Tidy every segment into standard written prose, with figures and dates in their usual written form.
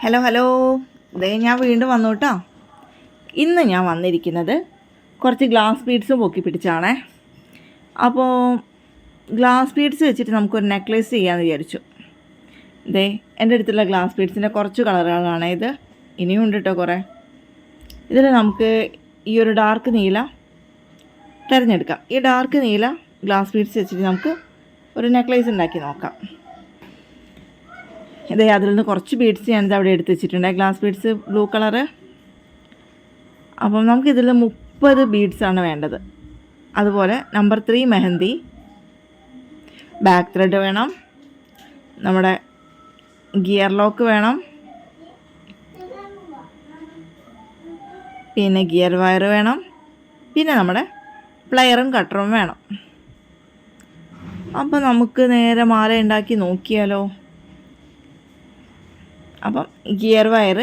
Hello ദേ ഞാൻ വീണ്ടും വന്നു കേട്ടോ. ഇന്ന് ഞാൻ വന്നിരിക്കുന്നത് കുറച്ച് ഗ്ലാസ് ബീഡ്സ് പൊക്കി പിടിച്ചാണേ. അപ്പോൾ ഗ്ലാസ് ബീഡ്സ് വെച്ചിട്ട് നമുക്കൊരു നെക്ലേസ് ചെയ്യാമെന്ന് വിചാരിച്ചു. ദേ എൻ്റെ അടുത്തുള്ള ഗ്ലാസ് ബീഡ്സിൻ്റെ കുറച്ച് കളറുകളാണ് ഇത്. ഇനിയും ഉണ്ട് കേട്ടോ കുറേ. ഇതിൽ നമുക്ക് ഈ ഒരു ഡാർക്ക് നീല തിരഞ്ഞെടുക്കാം. ഈ ഡാർക്ക് നീല ഗ്ലാസ് ബീഡ്സ് വെച്ചിട്ട് നമുക്ക് ഒരു നെക്ലേസ് ഉണ്ടാക്കി നോക്കാം. ഇതേ അതിൽ നിന്ന് കുറച്ച് ബീഡ്സ് ഞാനിത് അവിടെ എടുത്ത് വെച്ചിട്ടുണ്ട്, ഗ്ലാസ് ബീഡ്സ് ബ്ലൂ കളറ്. അപ്പം നമുക്കിതിൽ 30 ബീഡ്സാണ് വേണ്ടത്. അതുപോലെ നമ്പർ 3 മെഹന്തി, ബാക്ക് ത്രെഡ് വേണം, നമ്മുടെ ഗിയർ ലോക്ക് വേണം, പിന്നെ ഗിയർ വയർ വേണം, പിന്നെ നമ്മുടെ പ്ലെയറും കട്ടറും വേണം. അപ്പം നമുക്ക് നേരെ മാല ഉണ്ടാക്കി നോക്കിയാലോ. അപ്പം ഗിയർ വയർ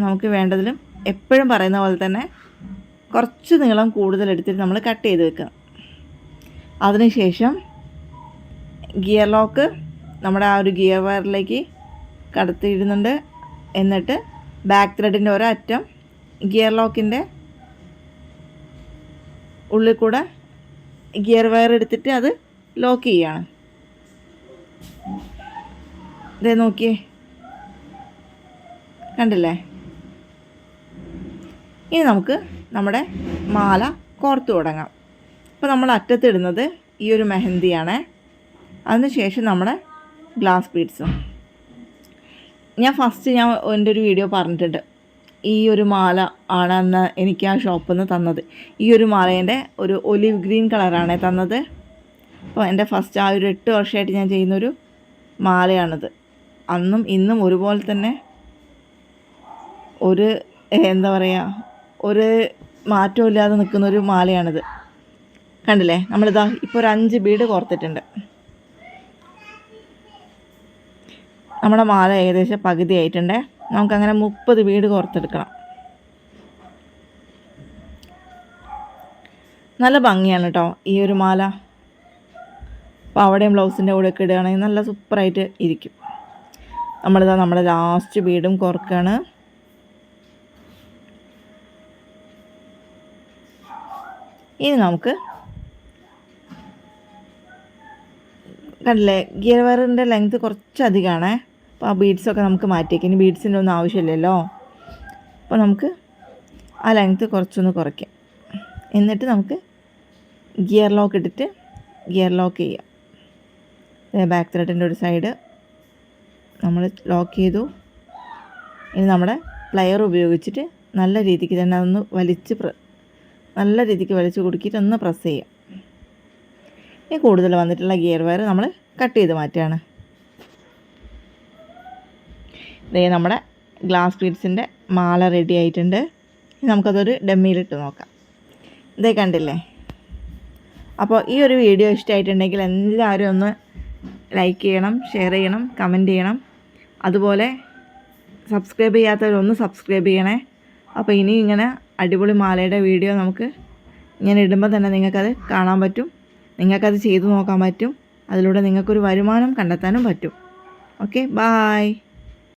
നമുക്ക് വേണ്ടതിലും എപ്പോഴും പറയുന്ന പോലെ തന്നെ കുറച്ച് നീളം കൂടുതലെടുത്തിട്ട് നമ്മൾ കട്ട് ചെയ്ത് വെക്കുക. അതിനുശേഷം ഗിയർ ലോക്ക് നമ്മുടെ ആ ഒരു ഗിയർ വയറിലേക്ക് കടത്തിയിടുന്നുണ്ട്. എന്നിട്ട് ബാക്ക് ത്രെഡിൻ്റെ ഒരറ്റം ഗിയർ ലോക്കിൻ്റെ ഉള്ളിൽ കൂടെ ഗിയർ വയർ എടുത്തിട്ട് അത് ലോക്ക് ചെയ്യാണ്. ഇതേ നോക്കിയേ, കണ്ടില്ലേ? ഇനി നമുക്ക് നമ്മുടെ മാല കോർത്ത് തുടങ്ങാം. അപ്പോൾ നമ്മൾ അറ്റത്തിടുന്നത് ഈ ഒരു മെഹന്തിയാണ്. അതിനുശേഷം നമ്മുടെ ഗ്ലാസ് ബീഡ്സും. ഞാൻ എൻ്റെ ഒരു വീഡിയോ പറഞ്ഞിട്ടുണ്ട്, ഈ ഒരു മാല ആണ് അന്ന് എനിക്ക് ആ ഷോപ്പിൽ നിന്ന് തന്നത്. ഈ ഒരു മാലേൻ്റെ ഒരു ഒലിവ് ഗ്രീൻ കളറാണ് തന്നത്. അപ്പോൾ എൻ്റെ ഫസ്റ്റ് ആ ഒരു 8 വർഷമായിട്ട് ഞാൻ ചെയ്യുന്നൊരു മാലയാണിത്. അന്നും ഇന്നും ഒരുപോലെ തന്നെ എന്താ പറയുക, ഒരു മാറ്റവും ഇല്ലാതെ നിൽക്കുന്നൊരു മാലയാണിത്. കണ്ടില്ലേ? നമ്മളിതാ ഇപ്പോൾ ഒരു 5 ബീഡ് കോർത്തിട്ടുണ്ട്. നമ്മുടെ മാല ഏകദേശം പകുതി ആയിട്ടുണ്ട്. നമുക്കങ്ങനെ 30 ബീഡ് കോർത്തെടുക്കണം. നല്ല ഭംഗിയാണ് കേട്ടോ ഈ ഒരു മാല. അപ്പോൾ അവിടെയും ബ്ലൗസിൻ്റെ കൂടെ ഒക്കെ ഇടുകയാണെങ്കിൽ നല്ല സൂപ്പറായിട്ട് ഇരിക്കും. നമ്മളിതാ നമ്മുടെ ലാസ്റ്റ് ബീഡും കോർക്കുകയാണ്. ഇനി നമുക്ക് കണ്ടില്ലേ, ഗിയർ വയറിൻ്റെ ലെങ്ത്ത് കുറച്ചധികമാണ്. അപ്പോൾ ആ ബീഡ്സൊക്കെ നമുക്ക് മാറ്റിയേക്കാം. ഇനി ബീഡ്സിൻ്റെ ഒന്നും ആവശ്യമില്ലല്ലോ. അപ്പോൾ നമുക്ക് ആ ലെങ്ത്ത് കുറച്ചൊന്ന് കുറയ്ക്കാം. എന്നിട്ട് നമുക്ക് ഗിയർ ലോക്ക് ഇട്ടിട്ട് ഗിയർ ലോക്ക് ചെയ്യാം. ബാക്ക് ത്രെഡിൻ്റെ ഒരു സൈഡ് നമ്മൾ ലോക്ക് ചെയ്തു. ഇനി നമ്മുടെ പ്ലെയർ ഉപയോഗിച്ചിട്ട് നല്ല രീതിക്ക് തന്നെ അതൊന്ന് നല്ല രീതിക്ക് വലിച്ച് കൊടുക്കിയിട്ട് ഒന്ന് പ്രസ് ചെയ്യാം. ഇനി കൂടുതൽ വന്നിട്ടുള്ള ഗിയർ വയർ നമ്മൾ കട്ട് ചെയ്ത് മാറ്റുകയാണ്. ഇതേ നമ്മുടെ ഗ്ലാസ് ബീഡ്സിൻ്റെ മാല റെഡി ആയിട്ടുണ്ട്. ഇനി നമുക്കതൊരു ഡമ്മിയിലിട്ട് നോക്കാം. ഇതേ കണ്ടില്ലേ? അപ്പോൾ ഈ ഒരു വീഡിയോ ഇഷ്ടമായിട്ടുണ്ടെങ്കിൽ എല്ലാവരും ഒന്ന് ലൈക്ക് ചെയ്യണം, ഷെയർ ചെയ്യണം, കമൻറ്റ് ചെയ്യണം. അതുപോലെ സബ്സ്ക്രൈബ് ചെയ്യാത്തവരൊന്ന് സബ്സ്ക്രൈബ് ചെയ്യണേ. അപ്പോൾ ഇനി ഇങ്ങനെ അടിപൊളി മാലയുടെ വീഡിയോ നമുക്ക് ഇങ്ങനെ ഇടുമ്പോൾ തന്നെ നിങ്ങൾക്കത് കാണാൻ പറ്റും, നിങ്ങൾക്കത് ചെയ്തു നോക്കാൻ പറ്റും. അതിലൂടെ നിങ്ങൾക്കൊരു വരുമാനം കണ്ടെത്താനും പറ്റും. Okay, bye.